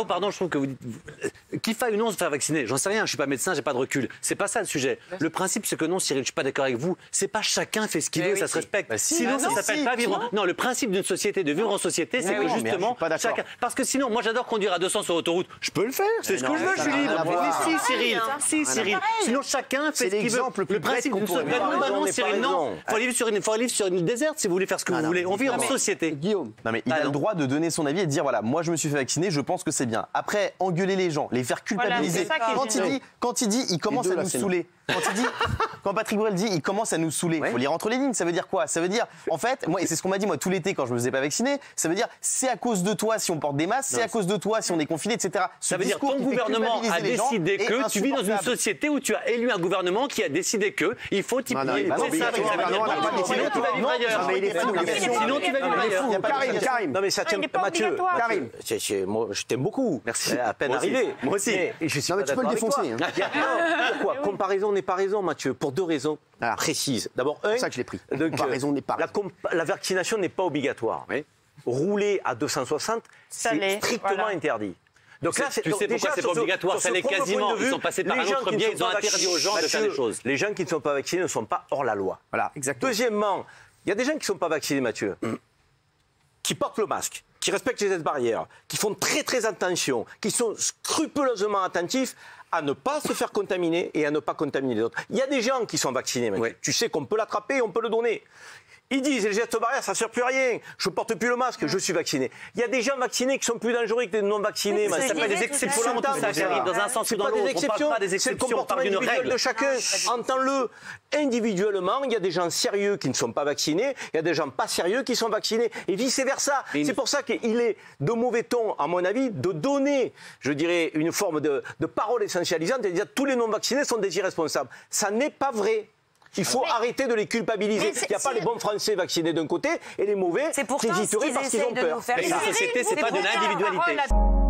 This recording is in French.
pardon, je trouve que vous dites qu'il faille ou non se faire vacciner. J'en sais rien, je suis pas médecin, j'ai pas de recul. C'est pas ça le sujet. Le principe, c'est que non, Cyril, je suis pas d'accord avec vous. C'est pas chacun fait ce qu'il veut, ça se respecte. Sinon, ça s'appelle pas vivre. Non, le principe d'une société, de vivre en société, c'est que justement chacun. Parce que sinon, moi, j'adore conduire à 200 sur autoroute. Je peux le faire. C'est ce que je veux, je suis libre. Mais si, Cyril. Si, Cyril. Sinon, chacun fait ce qu'il veut. Le principe d'une société. Non, Cyril, non. Faut aller sur une déserte si vous voulez faire ce que vous voulez. On vit en société. Guillaume. Non, mais il a le droit de donner son avis et de dire voilà, moi je me suis fait vacciner, je pense que c'est bien. Après, engueuler les gens, les faire culpabiliser. Quand il dit, il commence à nous saouler. Quand Patrick Bruel dit, il commence à nous saouler. Il faut lire entre les lignes. Ça veut dire quoi? Ça veut dire, en fait, moi, et c'est ce qu'on m'a dit moi tout l'été quand je me faisais pas vacciner. Ça veut dire, c'est à cause de toi si on porte des masques, c'est à cause de toi si on est confiné, etc. Ça veut dire ton gouvernement a décidé que tu vis dans une société où tu as élu un gouvernement qui a décidé que il faut t'y plier. C'est ça. Sinon tu vas vivre ailleurs. Sinon tu vas vivre ailleurs. Karim. Non mais ça tient. Mathieu. Karim. Moi, je t'aime beaucoup. Merci. À peine arrivé. Moi aussi. Je suis pas d'accord avec toi. Pourquoi? Comparaison n'est pas raison, Mathieu, pour 2 raisons précises. D'abord, c'est ça que je l'ai pris. Comparaison n'est pas raison. La vaccination n'est pas obligatoire. Rouler à 260, c'est strictement interdit. Donc là, tu sais pourquoi c'est pas obligatoire, ça l'est quasiment. Ils sont passés par un autre biais, ils ont interdit aux gens de faire des choses. Les gens qui ne sont pas vaccinés ne sont pas hors la loi. Voilà, exactement. Deuxièmement, il y a des gens qui ne sont pas vaccinés, Mathieu, qui portent le masque, qui respectent les gestes barrières, qui font très très attention, qui sont scrupuleusement attentifs à ne pas se faire contaminer et à ne pas contaminer les autres. Il y a des gens qui sont vaccinés, Mathieu. Tu sais qu'on peut l'attraper et on peut le donner. Ils disent, les gestes barrières, ça ne sert plus à rien. Je ne porte plus le masque, je suis vacciné. Il y a des gens vaccinés qui sont plus dangereux que des non-vaccinés. Ça s'appelle des exceptions, ça arrive dans un sens ou dans l'autre. On parle pas des exceptions, on parle d'une règle. De chacun, entends-le individuellement. Il y a des gens sérieux qui ne sont pas vaccinés, il y a des gens pas sérieux qui sont vaccinés, et vice-versa. C'est pour ça qu'il est de mauvais ton, à mon avis, de donner, je dirais, une forme de parole essentialisante et de dire tous les non-vaccinés sont des irresponsables. Ça n'est pas vrai. Il faut arrêter de les culpabiliser. Il n'y a pas les bons Français vaccinés d'un côté et les mauvais qui hésiteraient parce qu'ils ont peur. Mais une société, c'est pas de l'individualité.